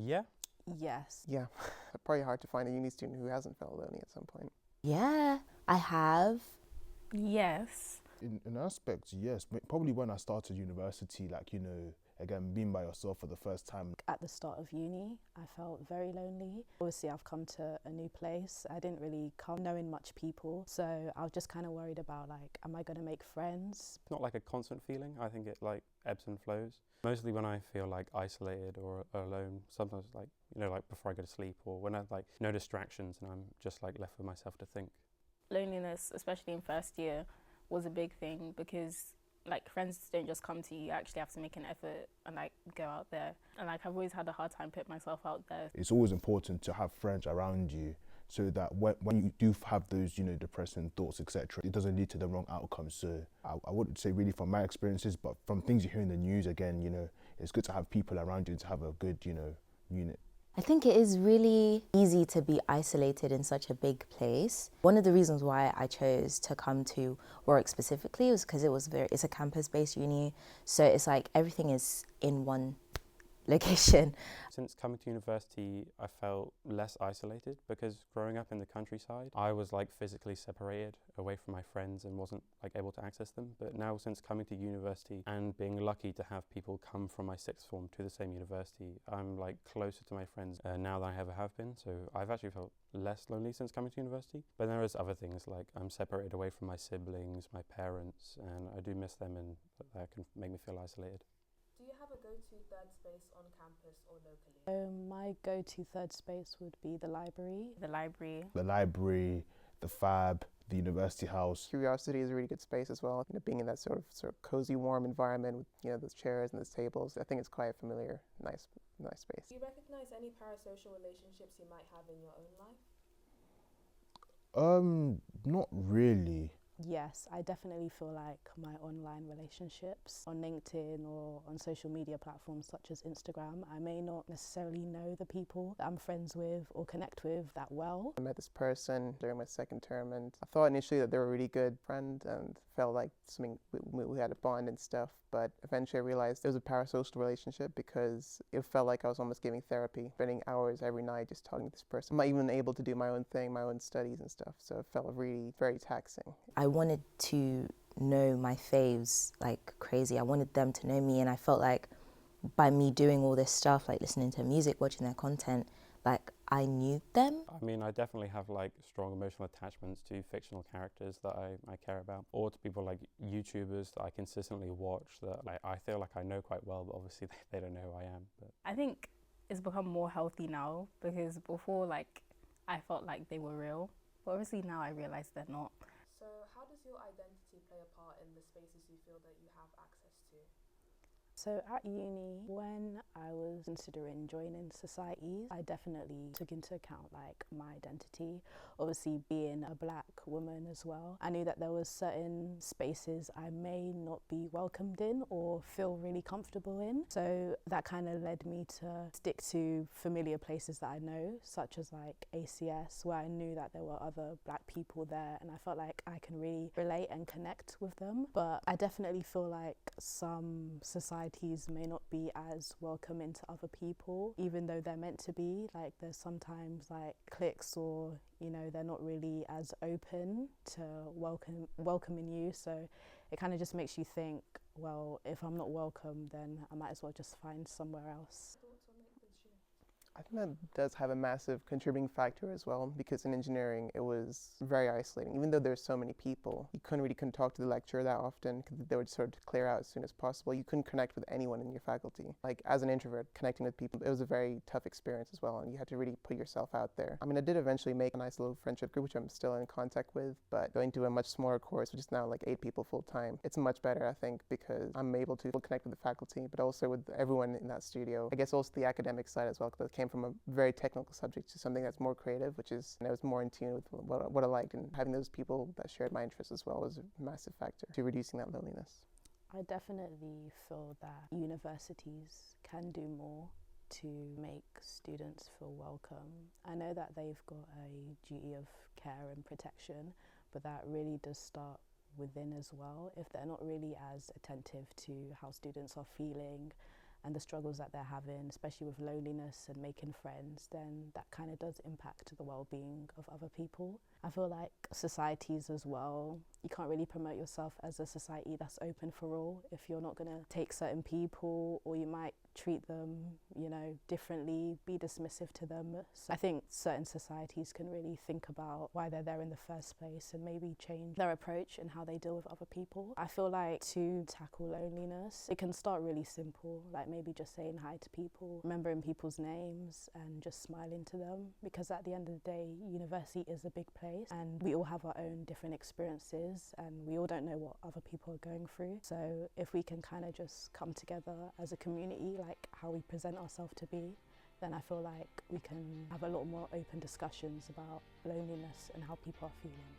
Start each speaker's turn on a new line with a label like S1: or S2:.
S1: Yeah.
S2: Yes.
S3: Yeah, probably hard to find a uni student who hasn't felt lonely at some point.
S2: Yeah, I have.
S4: Yes.
S5: In aspects, yes. Probably when I started university, like, again, being by yourself for the first time.
S2: At the start of uni, I felt very lonely. Obviously, I've come to a new place. I didn't really come knowing much people, so I was just kind of worried about, like, am I going to make friends?
S1: Not like a constant feeling. I think it like ebbs and flows. Mostly when I feel like isolated or alone, sometimes like, like before I go to sleep, or when I have like no distractions and I'm just like left with myself to think.
S4: Loneliness, especially in first year, was a big thing because like friends don't just come to you. You actually have to make an effort and like go out there. And like I've always had a hard time putting myself out there.
S5: It's always important to have friends around you so that when you do have those, depressing thoughts, etc., it doesn't lead to the wrong outcome. So I wouldn't say really from my experiences, but from things you hear in the news, again, it's good to have people around you and to have a good, unit.
S2: I think it is really easy to be isolated in such a big place. One of the reasons why I chose to come to Warwick specifically was because it's a campus-based uni, so it's like everything is in one location.
S1: Since coming to university, I felt less isolated because growing up in the countryside, I was like physically separated away from my friends and wasn't like able to access them. But now since coming to university and being lucky to have people come from my sixth form to the same university, I'm like closer to my friends now than I ever have been. So I've actually felt less lonely since coming to university. But there is other things like I'm separated away from my siblings, my parents, and I do miss them, and that can make me feel isolated.
S6: Do you have a go-to third space on campus or locally?
S2: My go-to third space would be the library.
S4: The library.
S5: The library, the fab, the university house.
S3: Curiosity is a really good space as well. Being in that sort of cozy, warm environment with those chairs and those tables, I think it's quite a familiar, nice space.
S6: Do you recognize any parasocial relationships you might have in your own life?
S5: Not really.
S2: Yes, I definitely feel like my online relationships on LinkedIn or on social media platforms such as Instagram, I may not necessarily know the people that I'm friends with or connect with that well.
S3: I met this person during my second term, and I thought initially that they were a really good friend and felt like we had a bond and stuff, but eventually I realized it was a parasocial relationship because it felt like I was almost giving therapy, spending hours every night just talking to this person. I'm not even able to do my own thing, my own studies and stuff, so it felt really very taxing.
S2: I wanted to know my faves like crazy. I wanted them to know me, and I felt like by me doing all this stuff, like listening to music, watching their content, like I knew them.
S1: I mean, I definitely have like strong emotional attachments to fictional characters that I care about, or to people like YouTubers that I consistently watch that like I feel like I know quite well, but obviously they don't know who I am. But
S4: I think it's become more healthy now because before like I felt like they were real, but obviously now I realize they're not.
S6: So how does your identity play a part in the spaces you feel that you have access to?
S2: So at uni, when I was considering joining societies, I definitely took into account like my identity, obviously being a black woman as well. I knew that there was certain spaces I may not be welcomed in or feel really comfortable in. So that kind of led me to stick to familiar places that I know, such as like ACS, where I knew that there were other black people there and I felt like I can really relate and connect with them. But I definitely feel like some societies may not be as welcoming to other people, even though they're meant to be. Like there's sometimes like cliques or they're not really as open to welcoming you, so it kind of just makes you think, well, if I'm not welcome, then I might as well just find somewhere else.
S3: I think that does have a massive contributing factor as well, because in engineering it was very isolating. Even though there's so many people, you couldn't talk to the lecturer that often because they would sort of clear out as soon as possible. You couldn't connect with anyone in your faculty. Like as an introvert, connecting with people, it was a very tough experience as well, and you had to really put yourself out there. I mean, I did eventually make a nice little friendship group, which I'm still in contact with, but going to a much smaller course, which is now like 8 people full time, it's much better, I think, because I'm able to connect with the faculty, but also with everyone in that studio. I guess also the academic side as well, because it came from a very technical subject to something that's more creative, which is, I was more in tune with what I liked, and having those people that shared my interests as well was a massive factor to reducing that loneliness.
S2: I definitely feel that universities can do more to make students feel welcome. I know that they've got a duty of care and protection, but that really does start within as well. If they're not really as attentive to how students are feeling and the struggles that they're having, especially with loneliness and making friends, then that kind of does impact the well-being of other people. I feel like societies as well, you can't really promote yourself as a society that's open for all if you're not going to take certain people, or you might treat them, you know, differently, be dismissive to them. So I think certain societies can really think about why they're there in the first place and maybe change their approach and how they deal with other people. I feel like to tackle loneliness, it can start really simple, like maybe just saying hi to people, remembering people's names and just smiling to them, because at the end of the day, university is a big place and we all have our own different experiences and we all don't know what other people are going through. So if we can kind of just come together as a community, like how we present ourselves to be, then I feel like we can have a lot more open discussions about loneliness and how people are feeling.